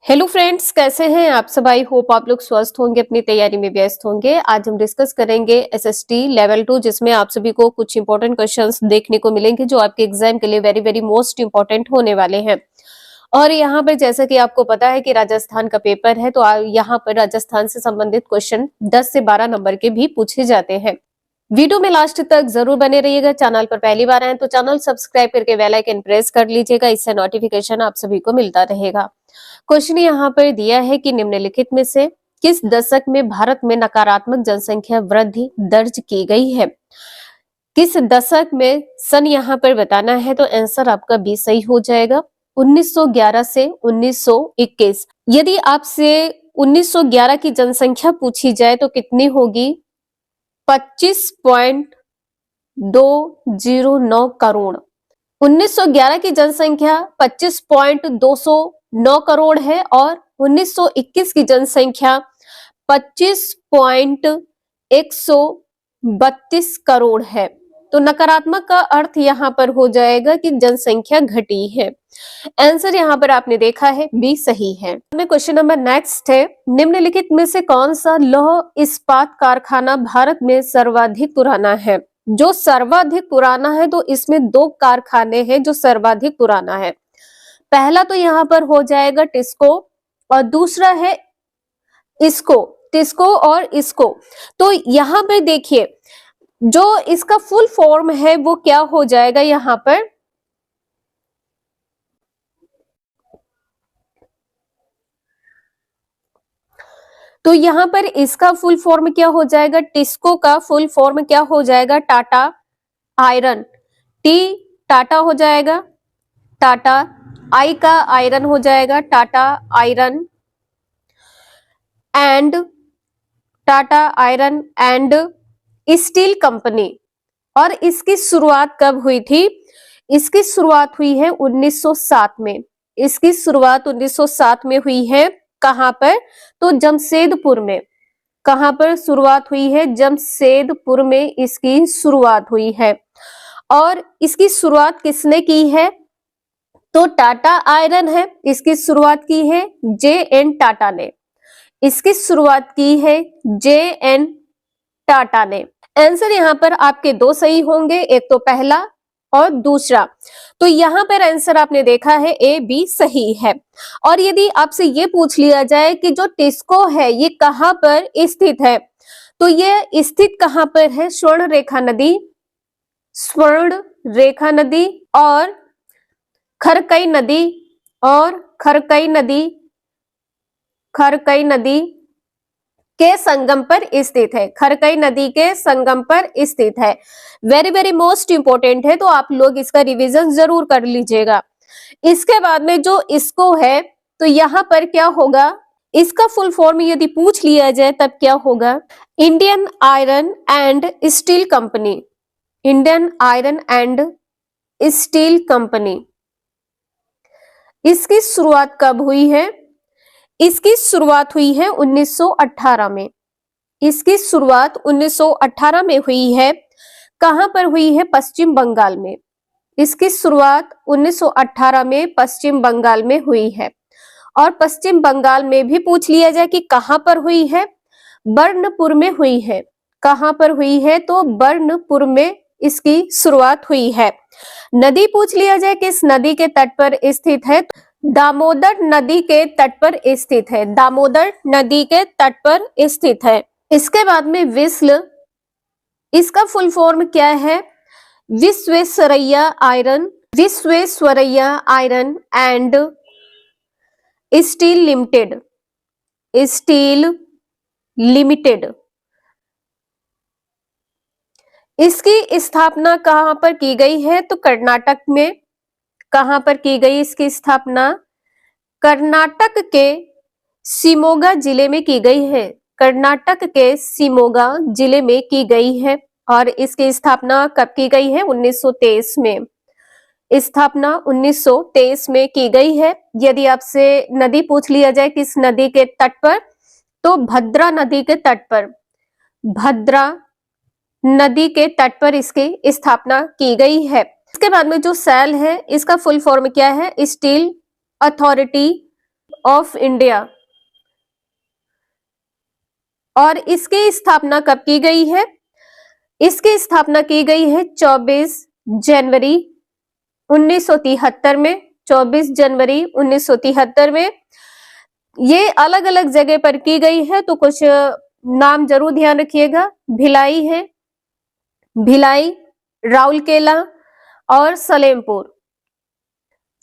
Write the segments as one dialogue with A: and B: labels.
A: Hello friends, कैसे हैं आप सब। आई होप आप लोग स्वस्थ होंगे, अपनी तैयारी में व्यस्त होंगे। आज हम डिस्कस करेंगे एसएसटी लेवल 2, जिसमें आप सभी को कुछ इंपॉर्टेंट क्वेश्चंस देखने को मिलेंगे जो आपके एग्जाम के लिए वेरी वेरी मोस्ट इंपॉर्टेंट होने वाले हैं। और यहाँ पर जैसा कि आपको पता है कि राजस्थान का पेपर है, तो यहाँ पर राजस्थान से संबंधित क्वेश्चन 10 से 12 नंबर के भी पूछे जाते हैं। वीडियो में लास्ट तक जरूर बने रहिएगा। चैनल पर पहली बार आए तो चैनल सब्सक्राइब करके बेल आइकन प्रेस कर लीजिएगा, इससे नोटिफिकेशन आप सभी को मिलता रहेगा। क्वेश्चन यहाँ पर दिया है कि निम्नलिखित में से किस दशक में भारत में नकारात्मक जनसंख्या वृद्धि दर्ज की गई है। किस दशक में सन यहाँ पर बताना है, तो आंसर आपका बी सही हो जाएगा। 1911 से 1921। यदि आपसे 1911 की जनसंख्या पूछी जाए तो कितनी होगी? 25.209 करोड़। 1911 की जनसंख्या 25.209 करोड़ है और 1921 की जनसंख्या 25.132 करोड़ है। तो नकारात्मक का अर्थ यहाँ पर हो जाएगा कि जनसंख्या घटी है। आंसर यहाँ पर आपने देखा है बी सही है। क्वेश्चन नंबर नेक्स्ट है, निम्नलिखित में से कौन सा लौह इस्पात कारखाना भारत में सर्वाधिक पुराना है? जो सर्वाधिक पुराना है, तो इसमें दो कारखाने हैं जो सर्वाधिक पुराना है। पहला तो यहाँ पर हो जाएगा टिस्को और दूसरा है इसको। टिस्को और इसको। तो यहाँ पर देखिए, जो इसका फुल फॉर्म है वो क्या हो जाएगा यहाँ पर? तो यहाँ पर इसका फुल फॉर्म क्या हो जाएगा? टिस्को का फुल फॉर्म क्या हो जाएगा? टाटा आयरन। टी टाटा हो जाएगा, टाटा। आई का आयरन हो जाएगा Tata iron and Tata iron and steel company. और इसकी शुरुआत कब हुई थी? इसकी शुरुआत हुई है 1907 में। इसकी शुरुआत 1907 में हुई है। कहां पर? तो जमशेदपुर में। कहां पर शुरुआत हुई है? जमशेदपुर में इसकी शुरुआत हुई है। और इसकी शुरुआत किसने की है? तो टाटा आयरन है। इसकी शुरुआत की है जे.एन. टाटा ने। इसकी शुरुआत की है जे.एन. टाटा ने। आंसर यहाँ पर आपके दो सही होंगे, एक तो पहला और दूसरा। तो यहाँ पर आंसर आपने देखा है ए बी सही है। और यदि आपसे ये पूछ लिया जाए कि जो टिस्को है ये कहां पर स्थित है, तो ये स्थित कहां पर है? स्वर्ण रेखा नदी, स्वर्ण रेखा नदी और खरकई नदी और खरकई नदी, खरकई नदी के संगम पर स्थित है। खरकई नदी के संगम पर स्थित है। वेरी वेरी मोस्ट इंपोर्टेंट है, तो आप लोग इसका रिवीजन जरूर कर लीजिएगा। इसके बाद में जो इसको है, तो यहाँ पर क्या होगा? इसका फुल फॉर्म यदि पूछ लिया जाए तब क्या होगा? Indian iron and steel company. Indian iron and steel company. इसकी शुरुआत कब हुई है? इसकी शुरुआत हुई है 1918 में। इसकी शुरुआत 1918 में हुई है। कहां पर हुई है? पश्चिम बंगाल में। इसकी शुरुआत 1918 में पश्चिम बंगाल में हुई है। और पश्चिम बंगाल में भी पूछ लिया जाए कि कहां पर हुई है? बर्नपुर में हुई है। कहां पर हुई है? तो बर्नपुर में इसकी शुरुआत हुई है। नदी पूछ लिया जाए किस नदी के तट पर स्थित है? दामोदर नदी के तट पर स्थित है। दामोदर नदी के तट पर स्थित है। इसके बाद में विस्ल, इसका फुल फॉर्म क्या है? Visvesvaraya iron, Visvesvaraya iron and steel limited, steel limited. इसकी स्थापना कहां पर की गई है? तो कर्नाटक में। कहां पर की गई इसकी स्थापना? कर्नाटक के शिमोगा जिले में की गई है। कर्नाटक के शिमोगा जिले में की गई है। और इसकी स्थापना कब की गई है? 1923 में। स्थापना 1923 में की गई है। यदि आपसे नदी पूछ लिया जाए किस नदी के तट पर, तो भद्रा नदी के तट पर। भद्रा नदी के तट पर इसकी स्थापना की गई है। इसके बाद में जो सेल है, इसका फुल फॉर्म क्या है? स्टील अथॉरिटी ऑफ इंडिया, और इसकी स्थापना कब की गई है? इसकी स्थापना की गई है 24 जनवरी 1973 में। 24 जनवरी 1973 में। ये अलग अलग जगह पर की गई है, तो कुछ नाम जरूर ध्यान रखिएगा। भिलाई है, भिलाई, राउरकेला और सलेमपुर।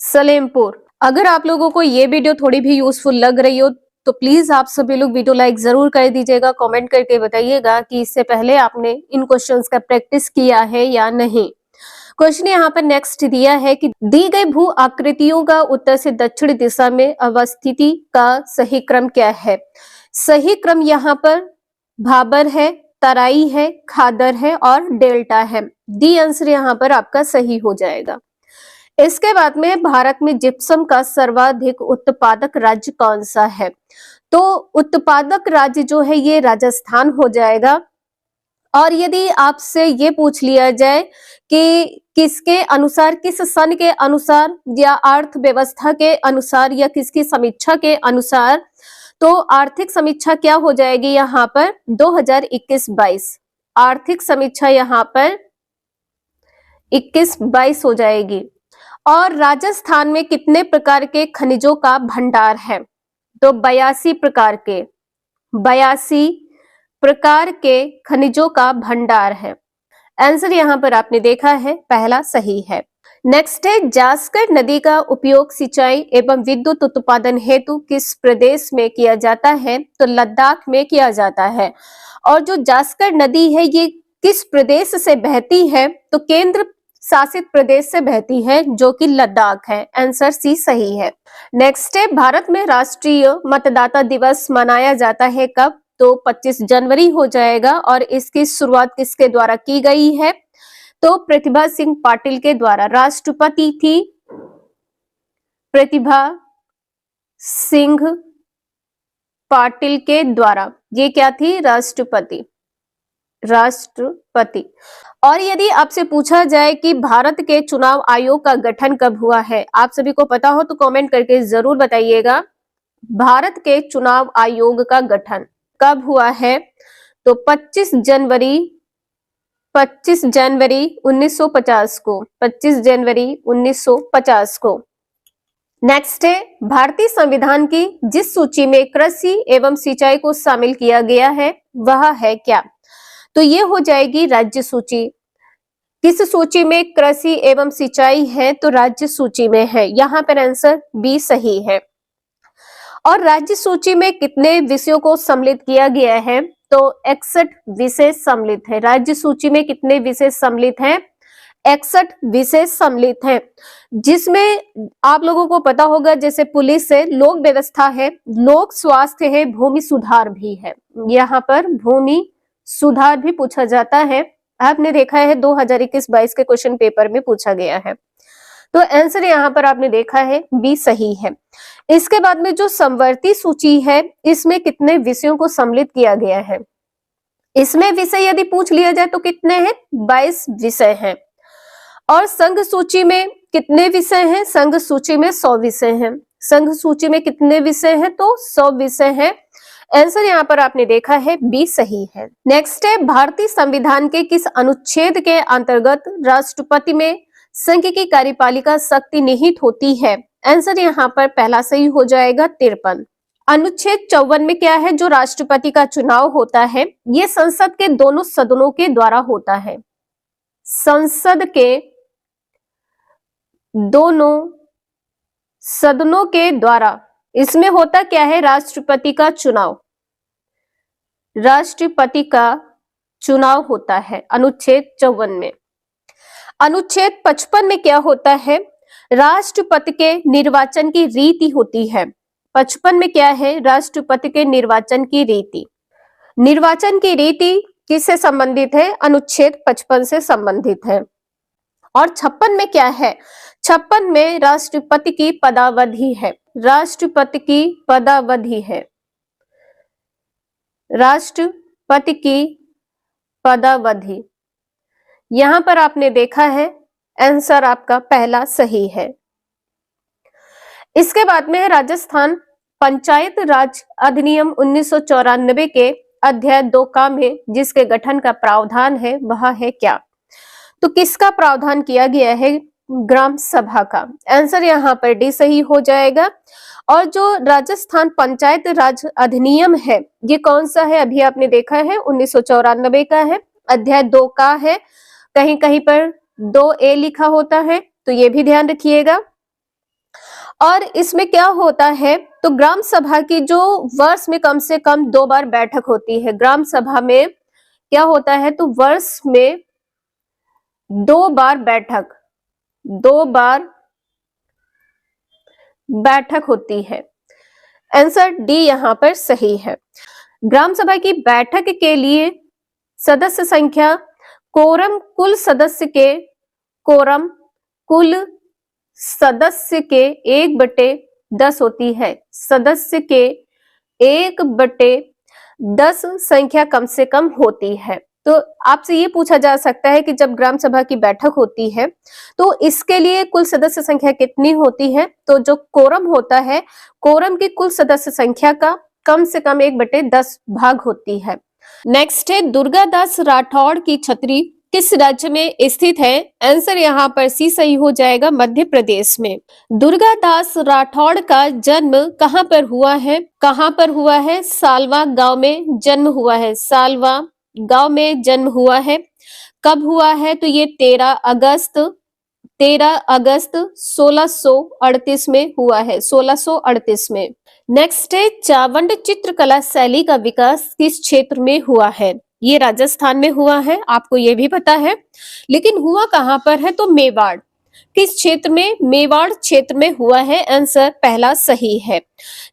A: सलेमपुर। अगर आप लोगों को ये वीडियो थोड़ी भी यूजफुल लग रही हो तो प्लीज आप सभी लोग वीडियो लाइक जरूर कर दीजिएगा। कमेंट करके बताइएगा कि इससे पहले आपने इन क्वेश्चंस का प्रैक्टिस किया है या नहीं। क्वेश्चन यहाँ पर नेक्स्ट दिया है कि दी गई भू आकृतियों का उत्तर से दक्षिण दिशा में अवस्थिति का सही क्रम क्या है? सही क्रम यहाँ पर भाबर है, तराई है, खादर है और डेल्टा है। डी आंसर यहाँ पर आपका सही हो जाएगा। इसके बाद में भारत में जिप्सम का सर्वाधिक उत्पादक राज्य कौन सा है? तो उत्पादक राज्य जो है ये राजस्थान हो जाएगा। और यदि आपसे ये पूछ लिया जाए कि किसके अनुसार, किस सन के अनुसार या अर्थव्यवस्था के अनुसार या किसकी समीक्षा के अनुसार, तो आर्थिक समीक्षा क्या हो जाएगी यहाँ पर? 2021-22 आर्थिक समीक्षा यहाँ पर 21-22 हो जाएगी। और राजस्थान में कितने प्रकार के खनिजों का भंडार है? तो 82 प्रकार के, 82 प्रकार के खनिजों का भंडार है। आंसर यहाँ पर आपने देखा है पहला सही है। नेक्स्ट है जास्कर नदी का उपयोग सिंचाई एवं विद्युत उत्पादन हेतु किस प्रदेश में किया जाता है? तो लद्दाख में किया जाता है। और जो जास्कर नदी है ये किस प्रदेश से बहती है? तो केंद्र शासित प्रदेश से बहती है जो कि लद्दाख है। आंसर सी सही है। नेक्स्ट है भारत में राष्ट्रीय मतदाता दिवस मनाया जाता है कब? तो 25 जनवरी हो जाएगा। और इसकी शुरुआत किसके द्वारा की गई है? तो प्रतिभा सिंह पाटिल के द्वारा। राष्ट्रपति थी प्रतिभा सिंह पाटिल के द्वारा। ये क्या थी? राष्ट्रपति, राष्ट्रपति। और यदि आपसे पूछा जाए कि भारत के चुनाव आयोग का गठन कब हुआ है, आप सभी को पता हो तो कमेंट करके जरूर बताइएगा। भारत के चुनाव आयोग का गठन कब हुआ है? तो 25 जनवरी 1950 को, 25 जनवरी 1950 को। नेक्स्ट है भारतीय संविधान की जिस सूची में कृषि एवं सिंचाई को शामिल किया गया है वह है क्या? तो ये हो जाएगी राज्य सूची। किस सूची में कृषि एवं सिंचाई है? तो राज्य सूची में है। यहाँ पर आंसर बी सही है। और राज्य सूची में कितने विषयों को सम्मिलित किया गया है? तो 61 विषय सम्मिलित है। राज्य सूची में कितने विषय सम्मिलित हैं? 61 विषय सम्मिलित हैं, जिसमें आप लोगों को पता होगा जैसे पुलिस है, लोक व्यवस्था है, लोक स्वास्थ्य है, भूमि सुधार भी है। यहाँ पर भूमि सुधार भी पूछा जाता है। आपने देखा है 2021-22 के क्वेश्चन पेपर में पूछा गया है। तो आंसर यहाँ पर आपने देखा है बी सही है। इसके बाद में जो समवर्ती सूची है इसमें कितने विषयों को सम्मिलित किया गया है? इसमें विषय यदि पूछ लिया जाए तो कितने हैं? 22 विषय हैं। और संघ सूची में कितने विषय हैं? संघ सूची में 100 विषय हैं। संघ सूची में कितने विषय हैं? तो 100 विषय हैं। आंसर यहाँ पर आपने देखा है बी सही है। नेक्स्ट है भारतीय संविधान के किस अनुच्छेद के अंतर्गत राष्ट्रपति में संघ की कार्यपालिका शक्ति निहित होती है? आंसर यहाँ पर पहला सही हो जाएगा 53। अनुच्छेद 54 में क्या है? जो राष्ट्रपति का चुनाव होता है ये संसद के दोनों सदनों के द्वारा होता है। संसद के दोनों सदनों के द्वारा। इसमें होता क्या है? राष्ट्रपति का चुनाव, राष्ट्रपति का चुनाव होता है अनुच्छेद 54 में। अनुच्छेद 55 में क्या होता है? राष्ट्रपति के निर्वाचन की रीति होती है। 55 में क्या है? राष्ट्रपति के निर्वाचन की रीति। निर्वाचन की रीति किससे संबंधित है? अनुच्छेद 55 से संबंधित है। और 56 में क्या है? 56 में राष्ट्रपति की पदावधि है। राष्ट्रपति की पदावधि है। राष्ट्रपति की पदावधि। यहां पर आपने देखा है आंसर आपका पहला सही है। इसके बाद में है राजस्थान पंचायत राज अधिनियम 1994 के अध्याय 2 का में जिसके गठन का प्रावधान है वह है क्या? तो किसका प्रावधान किया गया है? ग्राम सभा का। आंसर यहाँ पर डी सही हो जाएगा। और जो राजस्थान पंचायत राज अधिनियम है ये कौन सा है? अभी आपने देखा है 1994 का है, अध्याय 2 का है। कहीं कहीं पर 2A लिखा होता है तो ये भी ध्यान रखिएगा। और इसमें क्या होता है तो ग्राम सभा की जो वर्ष में कम से कम 2 बार बैठक होती है। ग्राम सभा में क्या होता है तो वर्ष में 2 बार बैठक होती है। आंसर डी यहाँ पर सही है। ग्राम सभा की बैठक के लिए सदस्य संख्या कोरम कुल सदस्य के 1/10 होती है। सदस्य के 1/10 संख्या कम से कम होती है। तो आपसे ये पूछा जा सकता है कि जब ग्राम सभा की बैठक होती है तो इसके लिए कुल सदस्य संख्या कितनी होती है? तो जो कोरम होता है, कोरम की कुल सदस्य संख्या का कम से कम 1/10 भाग होती है। नेक्स्ट है दुर्गादास राठौड़ की छतरी किस राज्य में स्थित है? आंसर यहाँ पर सी सही हो जाएगा, मध्य प्रदेश में। दुर्गादास राठौड़ का जन्म कहाँ पर हुआ है? सालवा गांव में जन्म हुआ है। सालवा गांव में जन्म हुआ है। कब हुआ है? तो ये 13 अगस्त 1638 में हुआ है। 1638 में। नेक्स्ट है चावंड चित्रकला शैली का विकास किस क्षेत्र में हुआ है? ये राजस्थान में हुआ है, आपको ये भी पता है, लेकिन हुआ कहां पर है? तो मेवाड़। किस क्षेत्र में? मेवाड़ क्षेत्र में हुआ है। आंसर पहला सही है।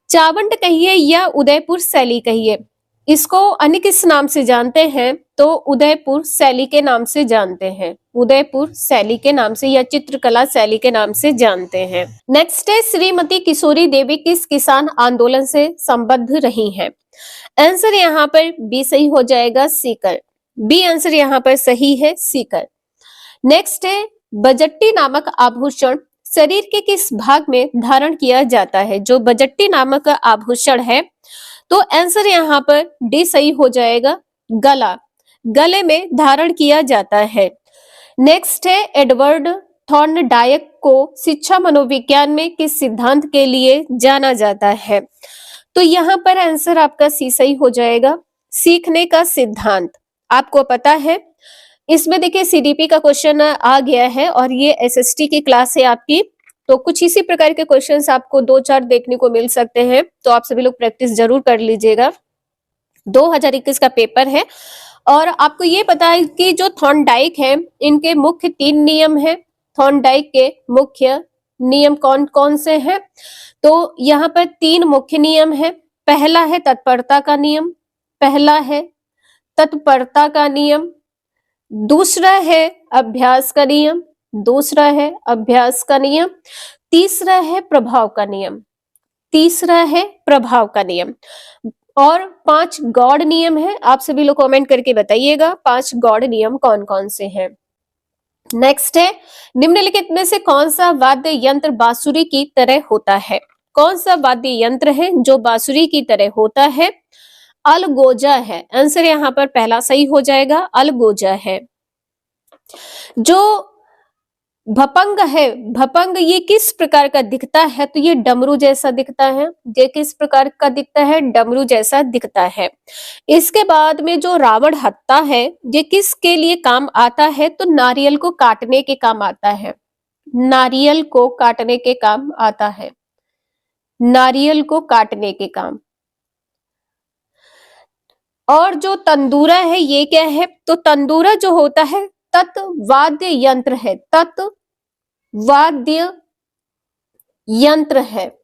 A: चावंड कहिए या उदयपुर शैली कहिए, इसको अन्य किस नाम से जानते हैं? तो उदयपुर शैली के नाम से जानते हैं। उदयपुर शैली के नाम से या चित्रकला शैली के नाम से जानते हैं। नेक्स्ट है श्रीमती किशोरी देवी किस किसान आंदोलन से संबद्ध रही हैं? आंसर यहाँ पर बी सही हो जाएगा, सीकर। बी आंसर यहाँ पर सही है, सीकर। नेक्स्ट है बजट्टी नामक आभूषण शरीर के किस भाग में धारण किया जाता है? जो बजट्टी नामक आभूषण है तो आंसर यहाँ पर डी सही हो जाएगा, गला। गले में धारण किया जाता है। नेक्स्ट है एडवर्ड थॉर्नडायक को शिक्षा मनोविज्ञान में किस सिद्धांत के लिए जाना जाता है? तो यहाँ पर आंसर आपका सी सही हो जाएगा, सीखने का सिद्धांत। आपको पता है इसमें देखिए सीडीपी का क्वेश्चन आ गया है और ये एसएसटी की क्लास है आपकी, तो कुछ इसी प्रकार के क्वेश्चंस आपको 2-4 देखने को मिल सकते हैं, तो आप सभी लोग प्रैक्टिस जरूर कर लीजिएगा। 2021 का पेपर है। और आपको ये पता है कि जो थॉर्नडाइक है इनके मुख्य 3 नियम है। थॉर्नडाइक के मुख्य नियम कौन कौन से हैं? तो यहाँ पर 3 मुख्य नियम है। पहला है तत्परता का नियम, दूसरा है अभ्यास का नियम, तीसरा है प्रभाव का नियम। और 5 गॉड नियम है। आप सभी लोग कमेंट करके बताइएगा 5 गॉड नियम कौन कौन से हैं। नेक्स्ट है निम्नलिखित में से कौन सा वाद्य यंत्र बांसुरी की तरह होता है? कौन सा वाद्य यंत्र है जो बांसुरी की तरह होता है? अलगोजा है। आंसर यहाँ पर पहला सही हो जाएगा, अलगोजा है। जो भपंग है, भपंग ये किस प्रकार का दिखता है? तो ये डमरू जैसा दिखता है। ये किस प्रकार का दिखता है? डमरू जैसा दिखता है। इसके बाद में जो रावण हत्ता है ये किसके लिए काम आता है? तो नारियल को काटने के काम आता है। नारियल को काटने के काम आता है। नारियल को काटने के काम। और जो तंदूरा है ये क्या है? तो तंदूरा जो होता है तत्वाद्य यंत्र है। तत्वाद्य यंत्र है।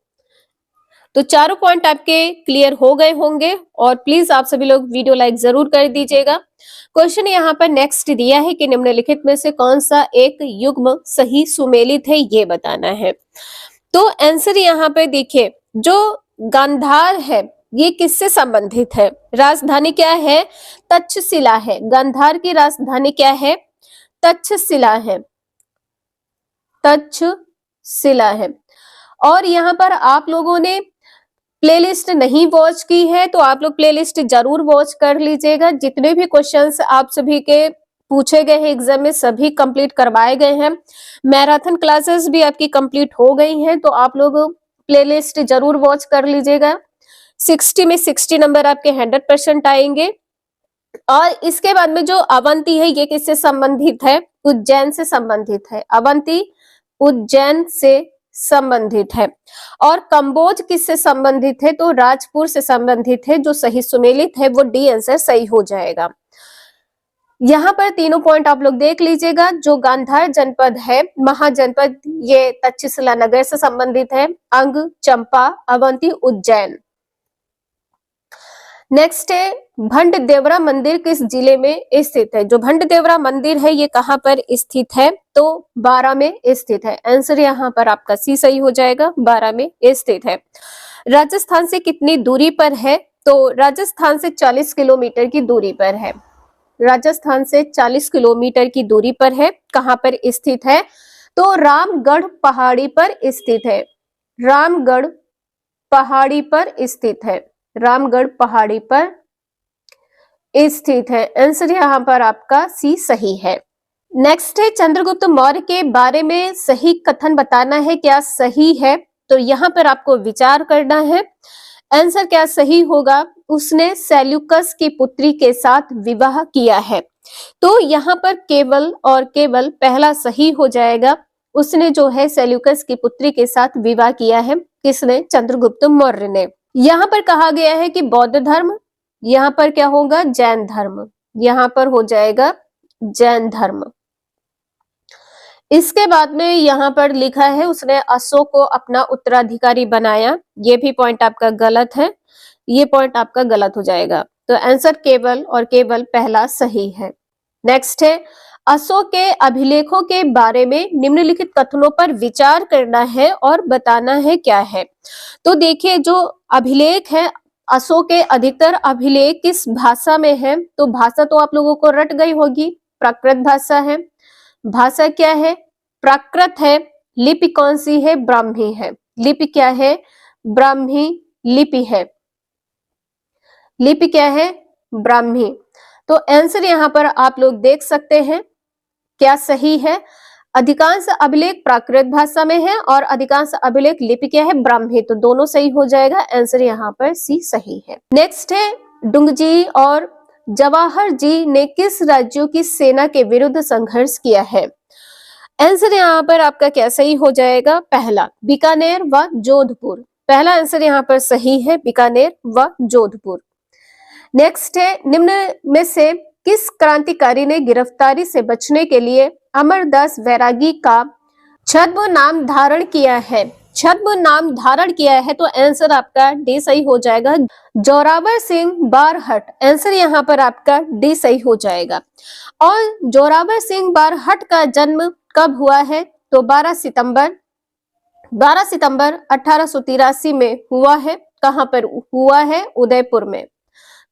A: तो चारों पॉइंट आपके क्लियर हो गए होंगे और प्लीज आप सभी लोग वीडियो लाइक जरूर कर दीजिएगा। क्वेश्चन यहाँ पर नेक्स्ट दिया है कि निम्नलिखित में से कौन सा एक युग्म सही सुमेलित है, ये बताना है। तो आंसर यहाँ पे देखिए, जो गांधार है ये किससे संबंधित है? राजधानी क्या है? तक्षशिला है। गांधार की राजधानी क्या है? तक्षशिला है। तक्षशिला है। और यहाँ पर आप लोगों ने प्लेलिस्ट नहीं वॉच की है तो आप लोग प्लेलिस्ट जरूर वॉच कर लीजिएगा। जितने भी क्वेश्चंस आप सभी के पूछे गए हैं एग्जाम में सभी कंप्लीट करवाए गए हैं। मैराथन क्लासेस भी आपकी कंप्लीट हो गई हैं, तो आप लोग प्लेलिस्ट जरूर वॉच कर लीजिएगा। 60 में 60 नंबर आपके 100% आएंगे। और इसके बाद में जो अवंती है ये किससे संबंधित है? उज्जैन से संबंधित है। अवंती उज्जैन से संबंधित है। और कंबोज किससे संबंधित है? तो राजपुर से संबंधित है। जो सही सुमेलित है वो डी आंसर सही हो जाएगा। यहाँ पर तीनों पॉइंट आप लोग देख लीजिएगा। जो गांधार जनपद है, महाजनपद, ये तक्षशिला नगर से संबंधित है। अंग, चंपा, अवंती, उज्जैन। नेक्स्ट है भंड-देवरा मंदिर किस जिले में स्थित है? जो भंड-देवरा मंदिर है ये कहाँ पर स्थित है? तो बारां में स्थित है। आंसर यहाँ पर आपका सी सही हो जाएगा, बारां में स्थित है। राजस्थान से कितनी दूरी पर है? तो राजस्थान से 40 किलोमीटर की दूरी पर है। राजस्थान से 40 किलोमीटर की दूरी पर है। कहाँ पर स्थित है? तो रामगढ़ पहाड़ी पर स्थित है। रामगढ़ पहाड़ी पर स्थित है। रामगढ़ पहाड़ी पर स्थित है। आंसर यहाँ पर आपका सी सही है। नेक्स्ट है चंद्रगुप्त मौर्य के बारे में सही कथन बताना है, क्या सही है? तो यहाँ पर आपको विचार करना है। आंसर क्या सही होगा? उसने सेल्यूकस की पुत्री के साथ विवाह किया है। तो यहाँ पर केवल और केवल पहला सही हो जाएगा। उसने जो है सेल्यूकस की पुत्री के साथ विवाह किया है। किसने? चंद्रगुप्त मौर्य ने। यहाँ पर कहा गया है कि बौद्ध धर्म, यहाँ पर क्या होगा? जैन धर्म। यहाँ पर हो जाएगा जैन धर्म। इसके बाद में यहाँ पर लिखा है उसने अशोक को अपना उत्तराधिकारी बनाया। ये भी पॉइंट आपका गलत है। ये पॉइंट आपका गलत हो जाएगा। तो आंसर केवल और केवल पहला सही है। नेक्स्ट है अशोक के अभिलेखों के बारे में निम्नलिखित कथनों पर विचार करना है और बताना है क्या है। तो देखिए जो अभिलेख है, अशोक के अधिकतर अभिलेख किस भाषा में है? तो भाषा तो आप लोगों को रट गई होगी, प्राकृत भाषा है। भाषा क्या है? प्राकृत है। लिपि कौन सी है? ब्राह्मी है। लिपि क्या है? ब्राह्मी लिपि है। लिपि क्या है? ब्राह्मी। तो आंसर यहाँ पर आप लोग देख सकते हैं क्या सही है। अधिकांश अभिलेख प्राकृत भाषा में है और अधिकांश अभिलेख लिपि क्या है? ब्राह्मी। तो दोनों सही हो जाएगा। आंसर यहाँ पर सी सही है। नेक्स्ट है डुंगजी और जवाहर जी ने किस राज्यों की सेना के विरुद्ध संघर्ष किया है? आंसर यहाँ पर आपका क्या सही हो जाएगा? पहला बीकानेर व जोधपुर। पहला आंसर यहाँ पर सही है, बीकानेर व जोधपुर। नेक्स्ट है निम्न में से किस क्रांतिकारी ने गिरफ्तारी से बचने के लिए अमरदास वैरागी का छद्म नाम धारण किया है? छद्म नाम धारण किया है। तो आंसर आपका डी सही हो जाएगा, जोरावर सिंह बारहट। आंसर यहाँ पर आपका डी सही हो जाएगा। और जोरावर सिंह बारहट का जन्म कब हुआ है? तो 12 सितंबर 1883 में हुआ है। कहां पर हुआ है? उदयपुर में।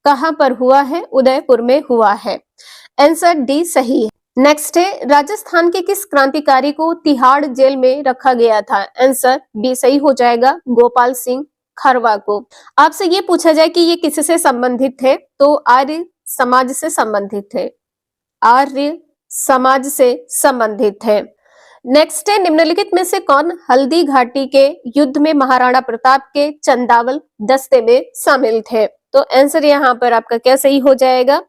A: कहां पर हुआ है? उदयपुर में हुआ है। आंसर डी सही है। नेक्स्ट है राजस्थान के किस क्रांतिकारी को तिहाड़ जेल में रखा गया था? आंसर बी सही हो जाएगा, गोपाल सिंह खरवा को। आपसे ये पूछा जाए कि ये किससे संबंधित थे? तो आर्य समाज से संबंधित थे। आर्य समाज से संबंधित है। नेक्स्ट है निम्नलिखित में से कौन हल्दी घाटी के युद्ध में महाराणा प्रताप के चंदावल दस्ते में शामिल थे? तो आंसर यहाँ पर आपका क्या सही हो जाएगा?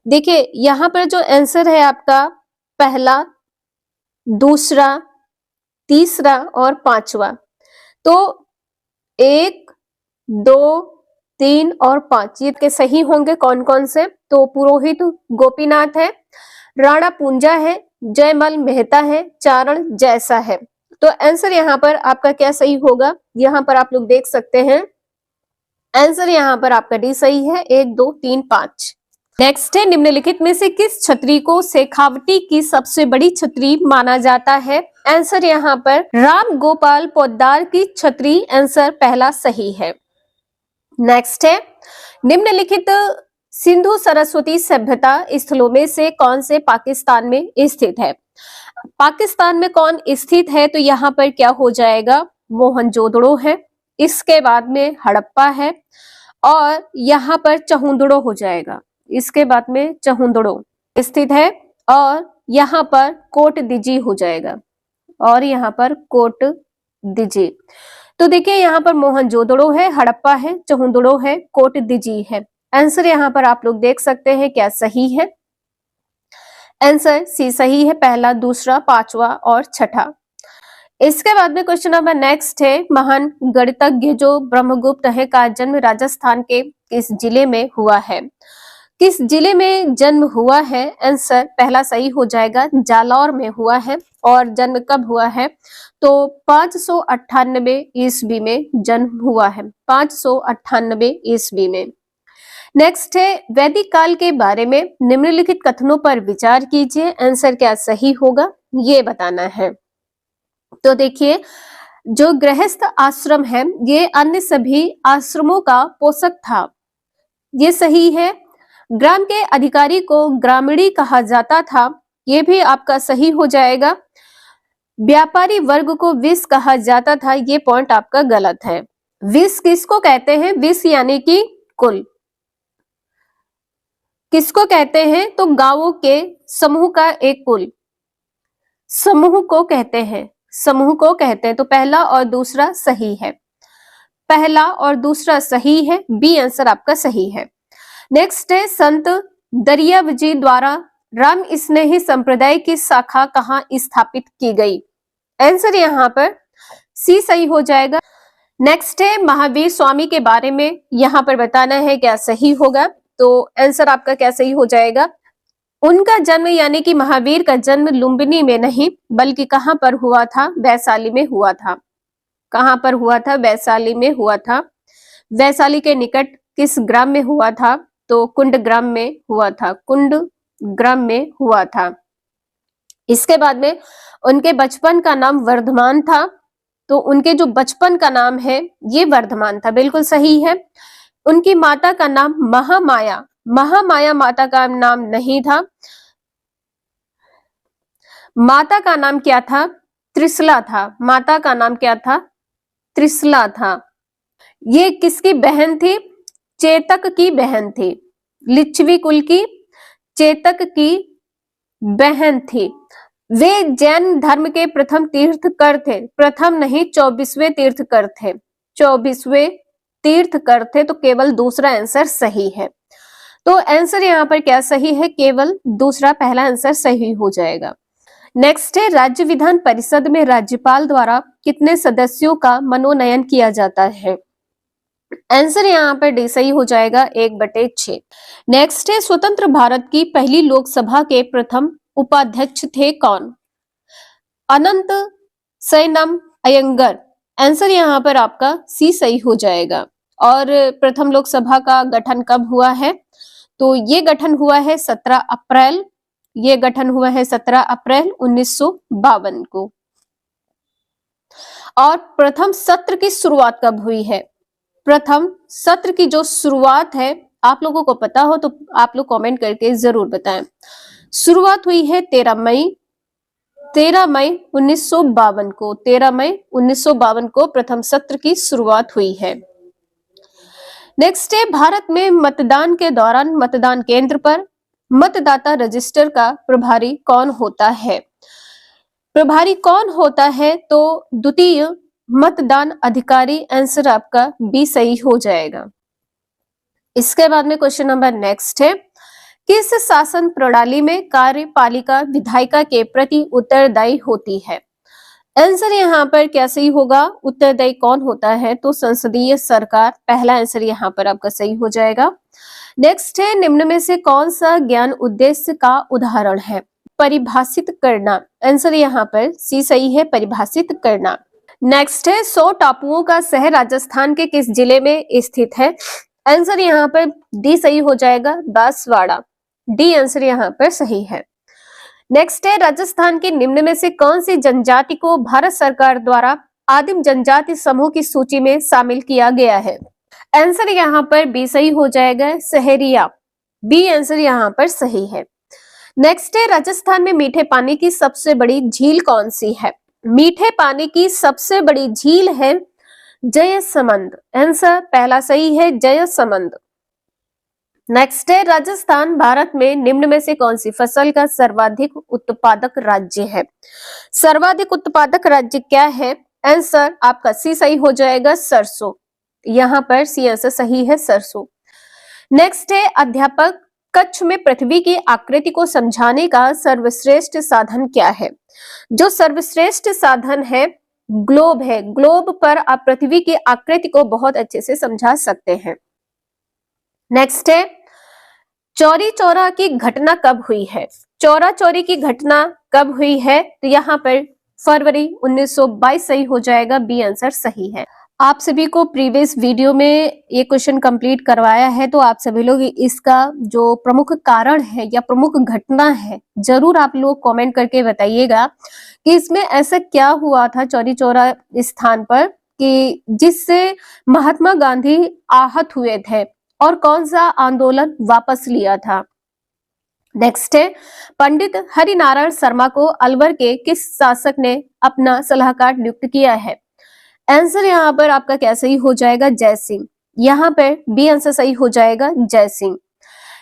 A: देखिए यहाँ पर जो आंसर है आपका पहला, दूसरा, तीसरा और पांचवा। तो 1, 2, 3 और 5 ये के सही होंगे। कौन कौन से? तो पुरोहित गोपीनाथ है, राणा पूंजा है, जयमल मेहता है, चारण जैसा है। तो आंसर यहाँ पर आपका क्या सही होगा? यहाँ पर आप लोग देख सकते हैं आंसर यहाँ पर आपका डी सही है, 1, 2, 3, 5। नेक्स्ट है निम्नलिखित में से किस छतरी को शेखावटी की सबसे बड़ी छतरी माना जाता है? आंसर यहाँ पर राम गोपाल पोद्दार की छतरी। आंसर पहला सही है। नेक्स्ट है निम्नलिखित सिंधु सरस्वती सभ्यता स्थलों में से कौन से पाकिस्तान में स्थित है? पाकिस्तान में कौन स्थित है? तो यहाँ पर क्या हो जाएगा? मोहनजोदड़ो है। इसके बाद में हड़प्पा है और यहाँ पर चहुंदड़ो हो जाएगा। इसके बाद में चहुंदड़ो स्थित है और यहाँ पर कोट दिजी हो जाएगा और यहाँ पर कोट दिजी। तो देखिए यहाँ पर मोहनजोदड़ो है, हड़प्पा है, चहुंदड़ो है, कोट दिजी है। आंसर यहाँ पर आप लोग देख सकते हैं क्या सही है। आंसर सी सही है, पहला, दूसरा, पांचवा और छठा। इसके बाद में क्वेश्चन नंबर नेक्स्ट है, महान गणितज्ञ जो ब्रह्मगुप्त है का जन्म राजस्थान के किस जिले में हुआ है? किस जिले में जन्म हुआ है? आंसर पहला सही हो जाएगा, जालौर में हुआ है। और जन्म कब हुआ है? तो 598 ईस्वी में जन्म हुआ है, 598 ईस्वी में। नेक्स्ट है, वैदिक काल के बारे में निम्नलिखित कथनों पर विचार कीजिए। आंसर क्या सही होगा ये बताना है। तो देखिए, जो गृहस्थ आश्रम है ये अन्य सभी आश्रमों का पोषक था, ये सही है। ग्राम के अधिकारी को ग्रामीणी कहा जाता था, ये भी आपका सही हो जाएगा। व्यापारी वर्ग को विश कहा जाता था, ये पॉइंट आपका गलत है। विश किसको कहते हैं? विश यानी कि कुल। किसको कहते हैं? तो गांवों के समूह का एक कुल, समूह को कहते हैं, समूह को कहते हैं। तो पहला और दूसरा सही है, पहला और दूसरा सही है, बी आंसर आपका सही है। नेक्स्ट है, संत दरियावजी द्वारा राम स्नेही संप्रदाय की शाखा कहाँ स्थापित की गई? आंसर यहाँ पर सी सही हो जाएगा। नेक्स्ट है, महावीर स्वामी के बारे में यहाँ पर बताना है, क्या सही होगा? तो आंसर आपका क्या सही हो जाएगा? उनका जन्म यानी कि महावीर का जन्म लुम्बिनी में नहीं बल्कि कहां पर हुआ था? वैशाली में हुआ था। कहां पर हुआ था? वैशाली में हुआ था। वैशाली के निकट किस ग्राम में हुआ था? तो कुंड ग्राम में हुआ था, कुंड ग्राम में हुआ था। इसके बाद में उनके बचपन का नाम वर्धमान था, तो उनके जो बचपन का नाम है ये वर्धमान था, बिल्कुल सही है। उनकी माता का नाम महामाया, महामाया माता का नाम नहीं था। माता का नाम क्या था? त्रिशला था। माता का नाम क्या था? त्रिशला था। ये किसकी बहन थी? चेतक की बहन थी, लिच्छवी कुल की चेतक की बहन थी। वे जैन धर्म के प्रथम तीर्थकर थे, प्रथम नहीं 24वें तीर्थकर थे, 24वें तीर्थकर थे। तो केवल दूसरा आंसर सही है। तो आंसर यहाँ पर क्या सही है? केवल दूसरा, पहला आंसर सही हो जाएगा। नेक्स्ट है, राज्य विधान परिषद में राज्यपाल द्वारा कितने सदस्यों का मनोनयन किया जाता है? आंसर यहाँ पर डी सही हो जाएगा, 1/6। नेक्स्ट है, स्वतंत्र भारत की पहली लोकसभा के प्रथम उपाध्यक्ष थे कौन? अनंत सैनम अयंगर। आंसर यहाँ पर आपका सी सही हो जाएगा। और प्रथम लोकसभा का गठन कब हुआ है? तो ये गठन हुआ है 17 अप्रैल, ये गठन हुआ है 17 अप्रैल 1952 को। और प्रथम सत्र की शुरुआत कब हुई है? प्रथम सत्र की जो शुरुआत है, आप लोगों को पता हो तो आप लोग कमेंट करके जरूर बताएं। शुरुआत हुई है 13 मई 1952 को, 13 मई 1952 को प्रथम सत्र की शुरुआत हुई है। नेक्स्ट है, भारत में मतदान के दौरान मतदान केंद्र पर मतदाता रजिस्टर का प्रभारी कौन होता है? प्रभारी कौन होता है? तो द्वितीय मतदान अधिकारी। आंसर आपका बी सही हो जाएगा। इसके बाद में क्वेश्चन नंबर नेक्स्ट है, किस शासन प्रणाली में कार्यपालिका विधायिका के प्रति उत्तरदायी होती है? आंसर यहाँ पर क्या सही होगा? उत्तरदायी कौन होता है? तो संसदीय सरकार, पहला आंसर यहाँ पर आपका सही हो जाएगा। नेक्स्ट है, निम्न में से कौन सा ज्ञान उद्देश्य का उदाहरण है? परिभाषित करना। आंसर यहाँ पर सी सही है, परिभाषित करना। नेक्स्ट है, 100 टापुओं का शहर राजस्थान के किस जिले में स्थित है? आंसर यहाँ पर डी सही हो जाएगा, बांसवाड़ा। डी आंसर यहाँ पर सही है। नेक्स्ट है, राजस्थान के निम्न में से कौन सी जनजाति को भारत सरकार द्वारा आदिम जनजाति समूह की सूची में शामिल किया गया है? आंसर यहाँ पर बी सही हो जाएगा, सहरिया। बी आंसर यहाँ पर सही है। नेक्स्ट है, राजस्थान में मीठे पानी की सबसे बड़ी झील कौन सी है? मीठे पानी की सबसे बड़ी झील है जयसमंद। आंसर पहला सही है, जयसमंद। नेक्स्ट है, राजस्थान भारत में निम्न में से कौन सी फसल का सर्वाधिक उत्पादक राज्य है? सर्वाधिक उत्पादक राज्य क्या है? आंसर आपका सी सही हो जाएगा, सरसों। यहाँ पर सी आंसर सही है, सरसों। नेक्स्ट है, अध्यापक कक्ष में पृथ्वी की आकृति को समझाने का सर्वश्रेष्ठ साधन क्या है? जो सर्वश्रेष्ठ साधन है ग्लोब है। ग्लोब पर आप पृथ्वी की आकृति को बहुत अच्छे से समझा सकते हैं। नेक्स्ट है, चौरी चौरा की घटना कब हुई है? चौरा चौरी की घटना कब हुई है? तो यहाँ पर फरवरी 1922 सही हो जाएगा, बी आंसर सही है। आप सभी को प्रीवियस वीडियो में ये क्वेश्चन कंप्लीट करवाया है, तो आप सभी लोग इसका जो प्रमुख कारण है या प्रमुख घटना है जरूर आप लोग कमेंट करके बताइएगा कि इसमें ऐसा क्या हुआ था चौरी चौरा स्थान पर कि जिससे महात्मा गांधी आहत हुए थे और कौन सा आंदोलन वापस लिया था। नेक्स्ट है, पंडित हरिनारायण शर्मा को अलवर के किस शासक ने अपना सलाहकार नियुक्त किया है? आंसर यहाँ पर आपका क्या सही हो जाएगा? जय सिंह। यहाँ पर बी आंसर सही हो जाएगा, जय सिंह।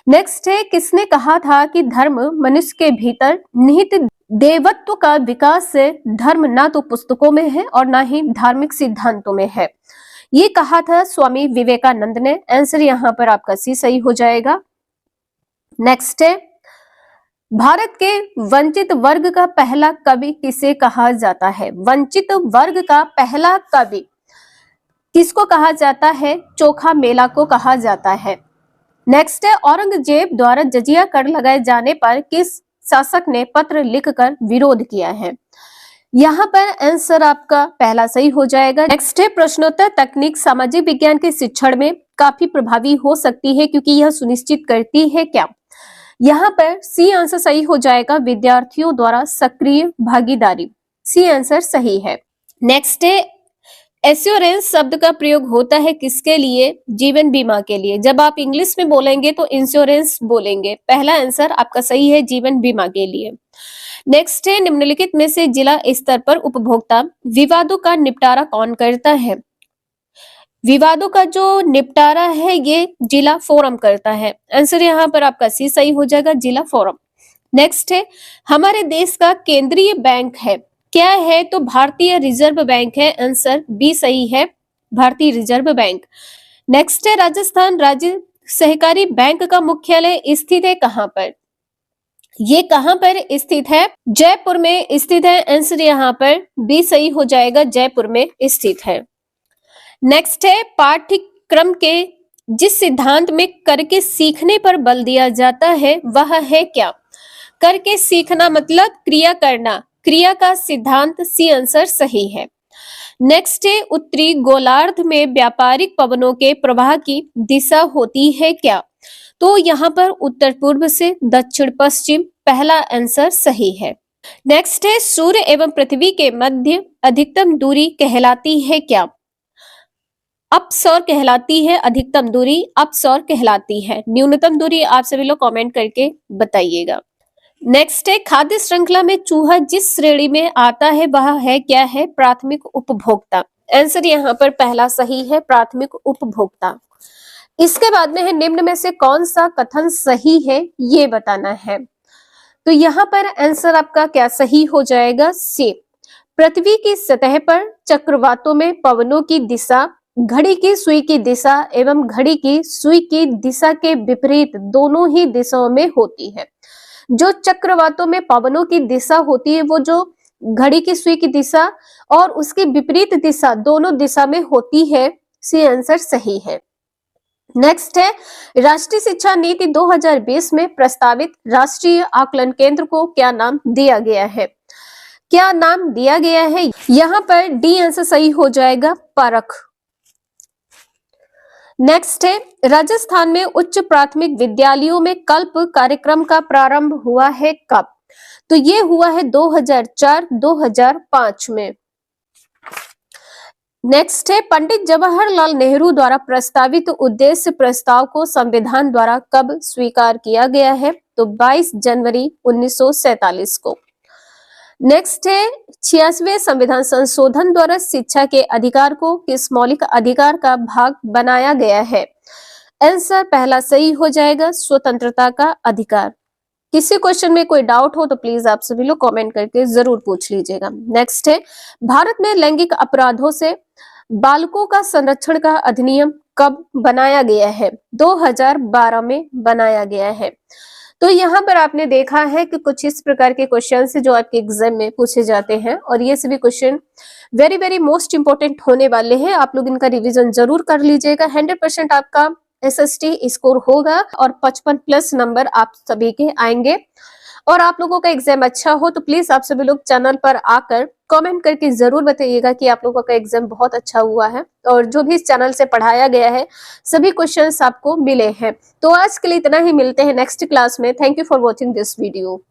A: नेक्स्ट है, किसने कहा था कि धर्म मनुष्य के भीतर निहित देवत्व का विकास से धर्म ना तो पुस्तकों में है और ना ही धार्मिक सिद्धांतों में है? ये कहा था स्वामी विवेकानंद ने। आंसर यहाँ पर आपका सी सही हो जाएगा। नेक्स्ट है, भारत के वंचित वर्ग का पहला कवि किसे कहा जाता है? वंचित वर्ग का पहला कवि किसको कहा जाता है? चोखा मेला को कहा जाता है। नेक्स्ट है, औरंगजेब द्वारा जजिया कर लगाए जाने पर किस शासक ने पत्र लिखकर विरोध किया है? यहाँ पर आंसर आपका पहला सही हो जाएगा। नेक्स्ट है, प्रश्नोत्तर तकनीक सामाजिक विज्ञान के शिक्षण में काफी प्रभावी हो सकती है क्योंकि यह सुनिश्चित करती है क्या? यहाँ पर सी आंसर सही हो जाएगा, विद्यार्थियों द्वारा सक्रिय भागीदारी। सी आंसर सही है। नेक्स्ट है, एश्योरेंस शब्द का प्रयोग होता है किसके लिए? जीवन बीमा के लिए। जब आप इंग्लिश में बोलेंगे तो इंश्योरेंस बोलेंगे। पहला आंसर आपका सही है, जीवन बीमा के लिए। नेक्स्ट है, निम्नलिखित में से जिला स्तर पर उपभोक्ता विवादों का निपटारा कौन करता है? विवादों का जो निपटारा है ये जिला फोरम करता है। आंसर यहाँ पर आपका सी सही हो जाएगा, जिला फोरम। नेक्स्ट है, हमारे देश का केंद्रीय बैंक है क्या है? तो भारतीय रिजर्व बैंक है। आंसर बी सही है, भारतीय रिजर्व बैंक। नेक्स्ट है, राजस्थान राज्य सहकारी बैंक का मुख्यालय स्थित है कहाँ पर? ये कहाँ पर स्थित है? जयपुर में स्थित है। आंसर यहाँ पर बी सही हो जाएगा, जयपुर में स्थित है। नेक्स्ट है, पाठ्यक्रम के जिस सिद्धांत में करके सीखने पर बल दिया जाता है वह है क्या? करके सीखना मतलब क्रिया करना, क्रिया का सिद्धांत। सी आंसर सही है। नेक्स्ट है, उत्तरी गोलार्ध में व्यापारिक पवनों के प्रवाह की दिशा होती है क्या? तो यहाँ पर उत्तर पूर्व से दक्षिण पश्चिम। पहला आंसर सही है। नेक्स्ट है, सूर्य एवं पृथ्वी के मध्य अधिकतम दूरी कहलाती है क्या? अपसौर कहलाती है, अधिकतम दूरी अपसौर कहलाती है। न्यूनतम दूरी आप सभी लोग कमेंट करके बताइएगा। नेक्स्ट है, खाद्य श्रृंखला में चूहा जिस श्रेणी में आता है वह है क्या है? प्राथमिक उपभोक्ता। आंसर यहाँ पर पहला सही है, प्राथमिक उपभोक्ता। इसके बाद में है, निम्न में से कौन सा कथन सही है ये बताना है। तो यहाँ पर आंसर आपका क्या सही हो जाएगा? सी। पृथ्वी की सतह पर चक्रवातों में पवनों की दिशा घड़ी की सुई की दिशा एवं घड़ी की सुई की दिशा के विपरीत दोनों ही दिशाओं में होती है। जो चक्रवातों में पवनों की दिशा होती है वो जो घड़ी की सुई की दिशा और उसके विपरीत दिशा दोनों दिशा में होती है। सी आंसर सही है। नेक्स्ट है, राष्ट्रीय शिक्षा नीति 2020 में प्रस्तावित राष्ट्रीय आकलन केंद्र को क्या नाम दिया गया है? क्या नाम दिया गया है? यहाँ पर डी आंसर सही हो जाएगा, परख। नेक्स्ट है, राजस्थान में उच्च प्राथमिक विद्यालयों में कल्प कार्यक्रम का प्रारंभ हुआ है कब? तो ये हुआ है 2004-2005 में। नेक्स्ट है, पंडित जवाहरलाल नेहरू द्वारा प्रस्तावित उद्देश्य प्रस्ताव को संविधान द्वारा कब स्वीकार किया गया है? तो 22 जनवरी 1947 को। नेक्स्ट है 86वें संविधान संशोधन द्वारा शिक्षा के अधिकार को किस मौलिक अधिकार का भाग बनाया गया है? आंसर पहला सही हो जाएगा, स्वतंत्रता का अधिकार। किसी क्वेश्चन में कोई डाउट हो तो प्लीज आप सभी लोग कमेंट करके जरूर पूछ लीजिएगा। नेक्स्ट है भारत में लैंगिक अपराधों से बालकों का संरक्षण का अधिनियम कब बनाया गया है? 2012 में बनाया गया है। तो यहाँ पर आपने देखा है कि कुछ इस प्रकार के क्वेश्चन जो आपके एग्जाम में पूछे जाते हैं और ये सभी question very very most important होने वाले हैं। आप लोग इनका रिवीजन जरूर कर लीजिएगा। 100% आपका SST स्कोर होगा और 55 प्लस नंबर आप सभी के आएंगे। और आप लोगों का एग्जाम अच्छा हो तो प्लीज आप सभी लोग चैनल पर आकर कमेंट करके जरूर बताइएगा कि आप लोगों का एग्जाम बहुत अच्छा हुआ है और जो भी इस चैनल से पढ़ाया गया है सभी क्वेश्चंस आपको मिले हैं। तो आज के लिए इतना ही, मिलते हैं नेक्स्ट क्लास में। Thank you for watching this video.